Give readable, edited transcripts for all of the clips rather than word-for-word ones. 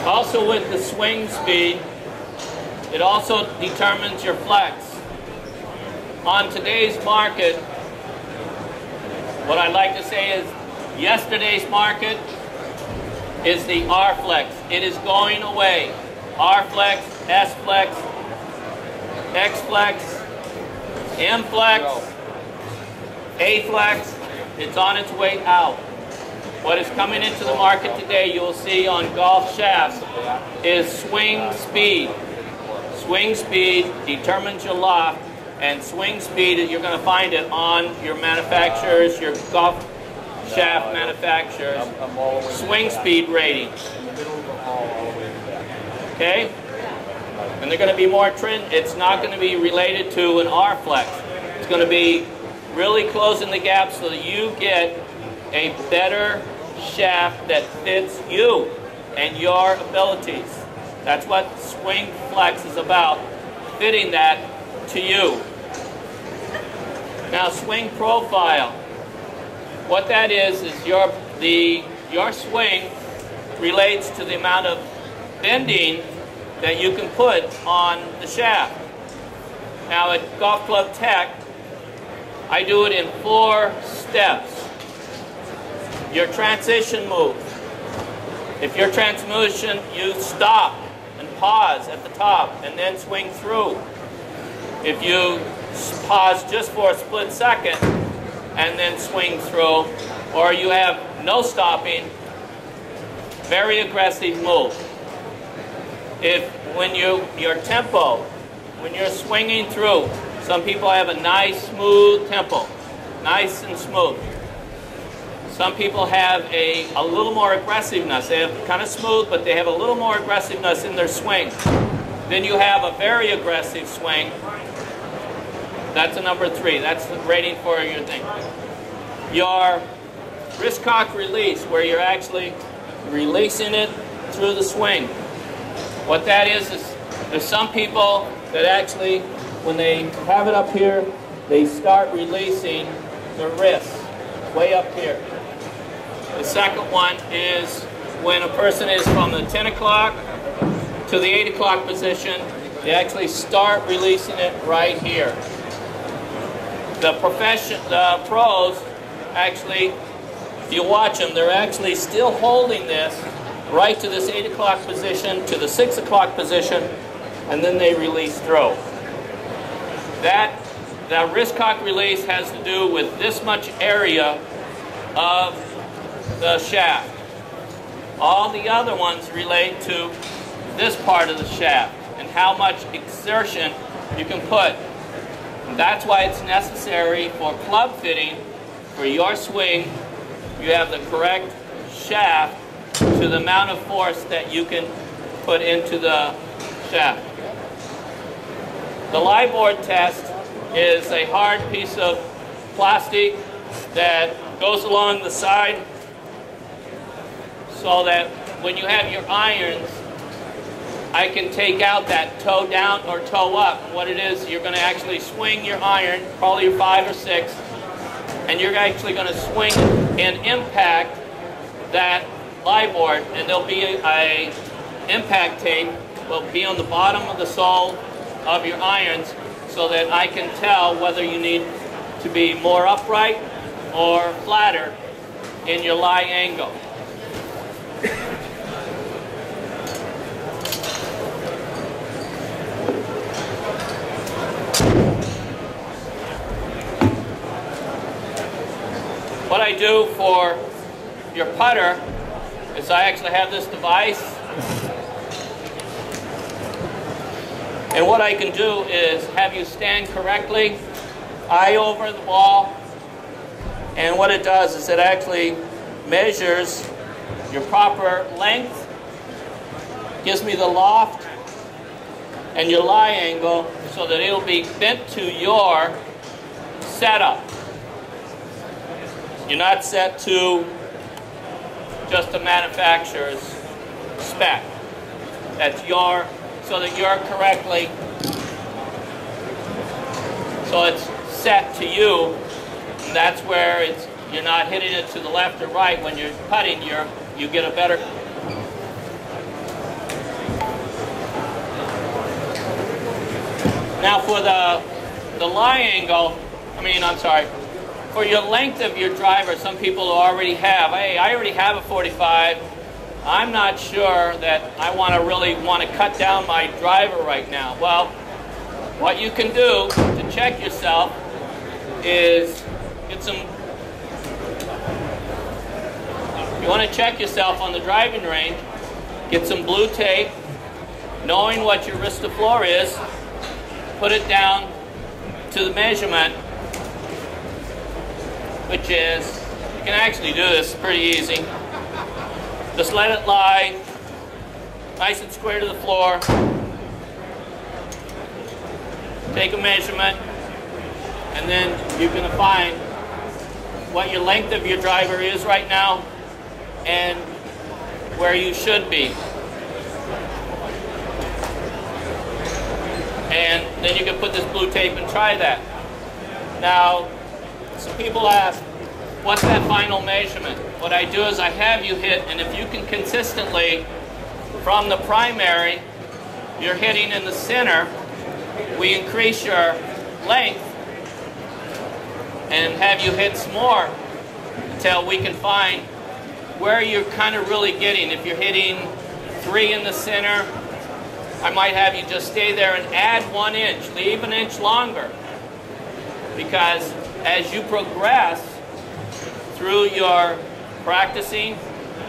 Also with the swing speed, it also determines your flex. On today's market, what I'd like to say is yesterday's market is the R flex. It is going away. R flex, S flex, X flex, M flex, A flex. It's on its way out. What is coming into the market today, you'll see on golf shafts, is swing speed. Swing speed determines your loft, and swing speed, you're going to find it on your manufacturers, your golf shaft manufacturers, swing speed rating. Okay? And they're going to be more trend. It's not going to be related to an R flex. It's going to be really closing the gap so that you get a better shaft that fits you and your abilities. That's what swing flex is about, fitting that to you. Now, swing profile. What that is your swing relates to the amount of bending that you can put on the shaft. Now, at golfclubtec, I do it in 4 steps. Your transition move. If your transition, you stop and pause at the top and then swing through. If you pause just for a split second and then swing through, or you have no stopping, very aggressive move. When your tempo, when you're swinging through, some people have a nice smooth tempo, nice and smooth. Some people have a little more aggressiveness. They have kind of smooth, but they have a little more aggressiveness in their swing. Then you have a very aggressive swing. That's a number 3. That's the rating for your thing. Your wrist cock release, where you're actually releasing it through the swing. What that is there's some people that actually, when they have it up here, they start releasing their wrists way up here. The second one is when a person is from the 10 o'clock to the 8 o'clock position, they actually start releasing it right here. The pros, actually, if you watch them, they're actually still holding this right to this 8 o'clock position, to the 6 o'clock position, and then they release through. That wrist cock release has to do with this much area of the shaft. All the other ones relate to this part of the shaft and how much exertion you can put. And that's why it's necessary for club fitting, for your swing, you have the correct shaft to the amount of force that you can put into the shaft. The lie board test is a hard piece of plastic that goes along the side so that when you have your irons, I can take out that toe down or toe up. What it is, you're going to actually swing your iron, probably your 5 or 6, and you're actually going to swing and impact that lie board, and there'll be a impact tape will be on the bottom of the sole of your irons so that I can tell whether you need to be more upright or flatter in your lie angle. What I do for your putter is I actually have this device, and what I can do is have you stand correctly, eye over the ball, and what it does is it actually measures your proper length, gives me the loft and your lie angle so that it'll be bent to your setup. You're not set to just a manufacturer's spec. That's your, so that you're correctly, so it's set to you, and that's where it's, you're not hitting it to the left or right. When you're putting, you get a better Now for the lie angle, for your length of your driver, some people already have, hey, I already have a 45. I'm not sure that I really want to cut down my driver right now. Well, what you can do to check yourself is you want to check yourself on the driving range, get some blue tape, knowing what your wrist to floor is, put it down to the measurement, which is, you can actually do this pretty easy. Just let it lie nice and square to the floor. Take a measurement, and then you're going to find what your length of your driver is right now and where you should be. And then you can put this blue tape and try that. Now, some people ask, what's that final measurement? What I do is I have you hit, and if you can consistently, from the primary, you're hitting in the center, we increase your length and have you hit some more until we can find where you're kind of really getting. If you're hitting 3 in the center, I might have you just stay there and add 1 inch, leave an inch longer. Because as you progress through your practicing,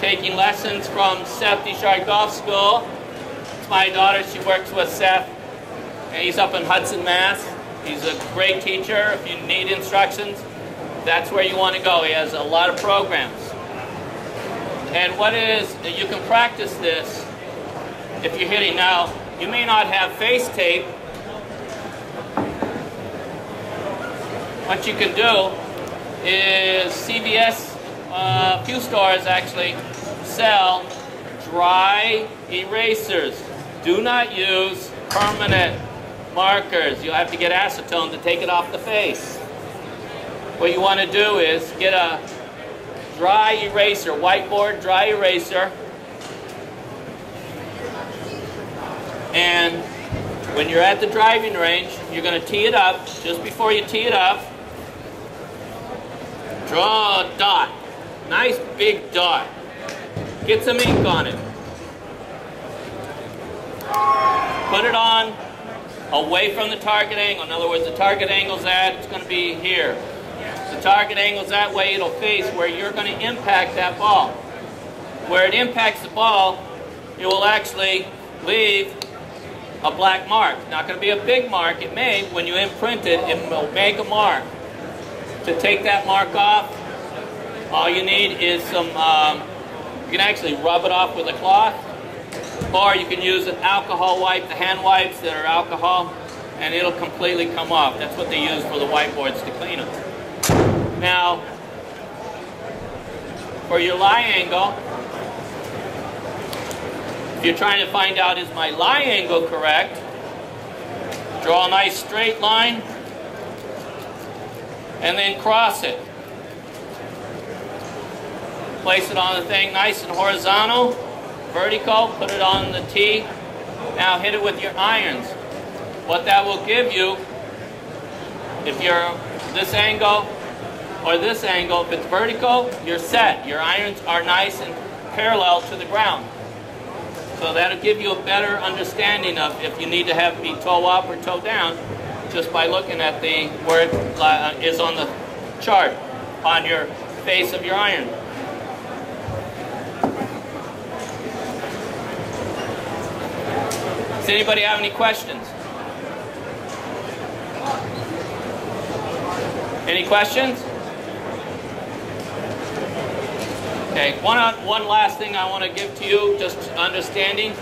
taking lessons from Seth Dishard Golf School, it's my daughter, she works with Seth, and he's up in Hudson, Mass. He's a great teacher. If you need instructions, that's where you want to go. He has a lot of programs. And what is, you can practice this if you're hitting. Now, you may not have face tape. What you can do is CVS, a few stores actually sell dry erasers. Do not use permanent markers. You'll have to get acetone to take it off the face. What you want to do is get a dry eraser, whiteboard dry eraser, and when you're at the driving range, you're going to tee it up. Just before you tee it up, draw a dot, nice big dot. Get some ink on it. Put it on away from the target angle. In other words, the target angle's at, it's going to be here. The target angle's that way, it'll face where you're going to impact that ball. Where it impacts the ball, you will actually leave a black mark. Not going to be a big mark. It may, when you imprint it, it will make a mark. To take that mark off, all you need is some, you can actually rub it off with a cloth, or you can use an alcohol wipe, the hand wipes that are alcohol, and it'll completely come off. That's what they use for the whiteboards to clean them. Now, for your lie angle, if you're trying to find out, is my lie angle correct, draw a nice straight line, and then cross it. Place it on the thing nice and horizontal, vertical, put it on the tee. Now hit it with your irons. What that will give you, if you're this angle or this angle, if it's vertical, you're set. Your irons are nice and parallel to the ground. So that'll give you a better understanding of if you need to have me toe up or toe down, just by looking at the where it is on the chart on your face of your iron. Does anybody have any questions? Any questions? Okay, one last thing I want to give to you, just understanding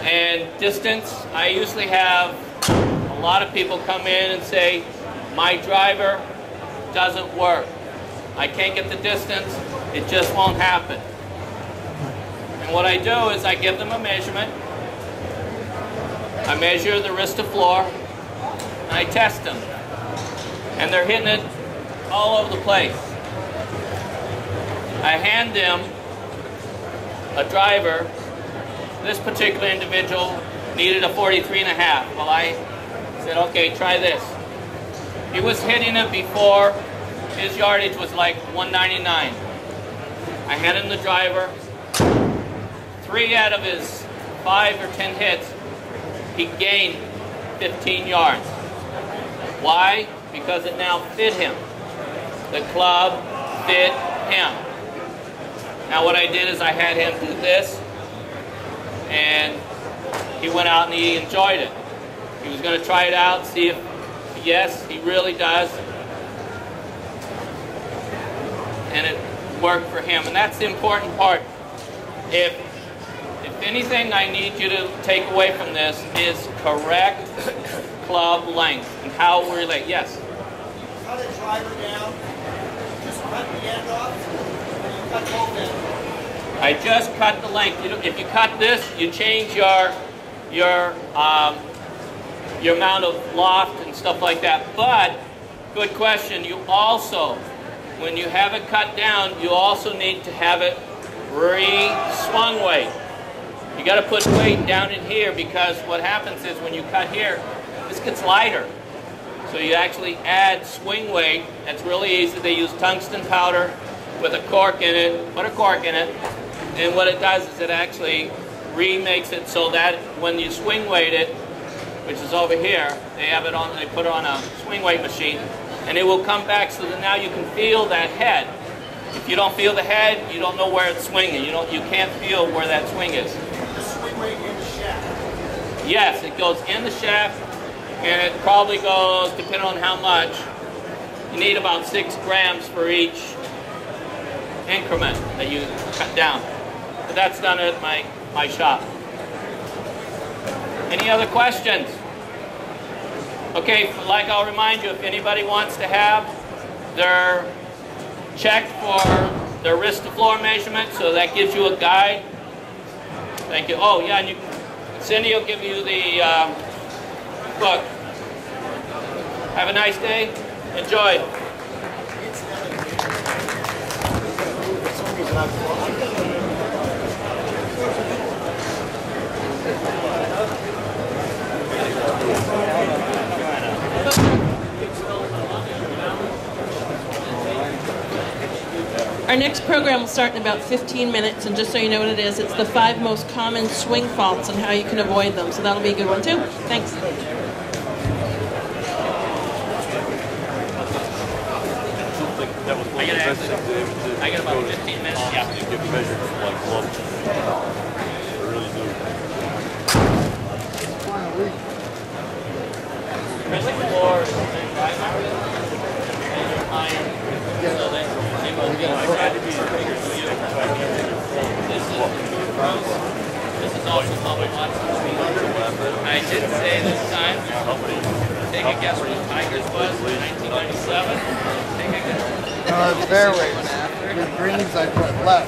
and distance. I usually have a lot of people come in and say, my driver doesn't work. I can't get the distance, it just won't happen. And what I do is I give them a measurement. I measure the wrist to floor, and I test them. And they're hitting it all over the place. I hand them a driver. This particular individual needed a 43.5. Well, I said, okay, try this. He was hitting it before. His yardage was like 199. I had him the driver. 3 out of his 5 or 10 hits, he gained 15 yards. Why? Because it now fit him. The club fit him. Now what I did is I had him do this, and he went out and he enjoyed it. He was going to try it out, see if, yes, he really does. And it worked for him. And that's the important part. If anything I need you to take away from this is correct club length and how we relate. Yes? Cut a driver down, just cut the end off, and you cut both ends. I just cut the length. If you cut this, you change your amount of loft and stuff like that. But, good question, you also, when you have it cut down, you also need to have it re-swung weight. You got to put weight down in here, because what happens is when you cut here, this gets lighter. So you actually add swing weight. That's really easy. They use tungsten powder with a cork in it, put a cork in it, and what it does is it actually remakes it so that when you swing weight it, which is over here, they put it on a swing weight machine, and it will come back so that now you can feel that head. If you don't feel the head, you don't know where it's swinging. You can't feel where that swing is. The swing weight in the shaft. Yes, it goes in the shaft, and it probably goes, depending on how much, you need about 6 grams for each increment that you cut down. But that's done at my shop. Any other questions? Okay, like I'll remind you, if anybody wants to have their check for their wrist to floor measurement, so that gives you a guide. Thank you. Oh yeah, and Cindy will give you the book. Have a nice day. Enjoy. Our next program will start in about 15 minutes, and just so you know what it is, it's the 5 most common swing faults and how you can avoid them. So that'll be a good one too. Thanks. I got about 15 minutes. Yeah. You get measured like lumps. I really do. Press the floor, and iron, so they will get This is also public watch. I did say this time, take a guess where the Tigers was in 1997. Take a guess. Fairways. The greens I put left.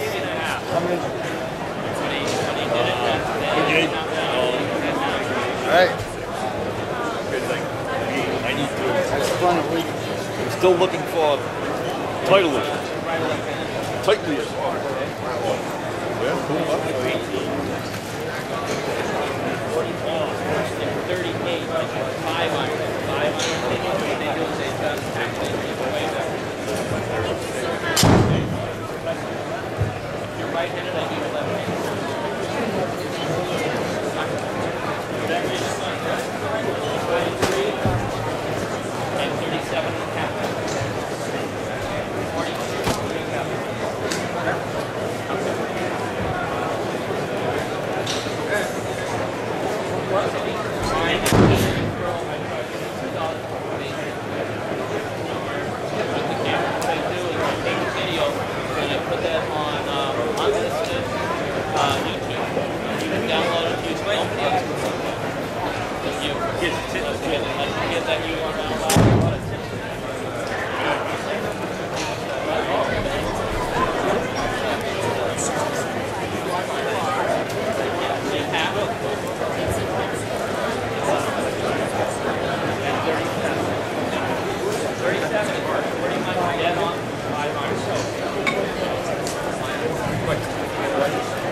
Right. I'm still looking for Titleist. Titleist. Yeah, cool. 38, 5 iron. They do say that's actually way back. You're right-handed, I do left-handed. And 37 and a half.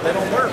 'They don't work.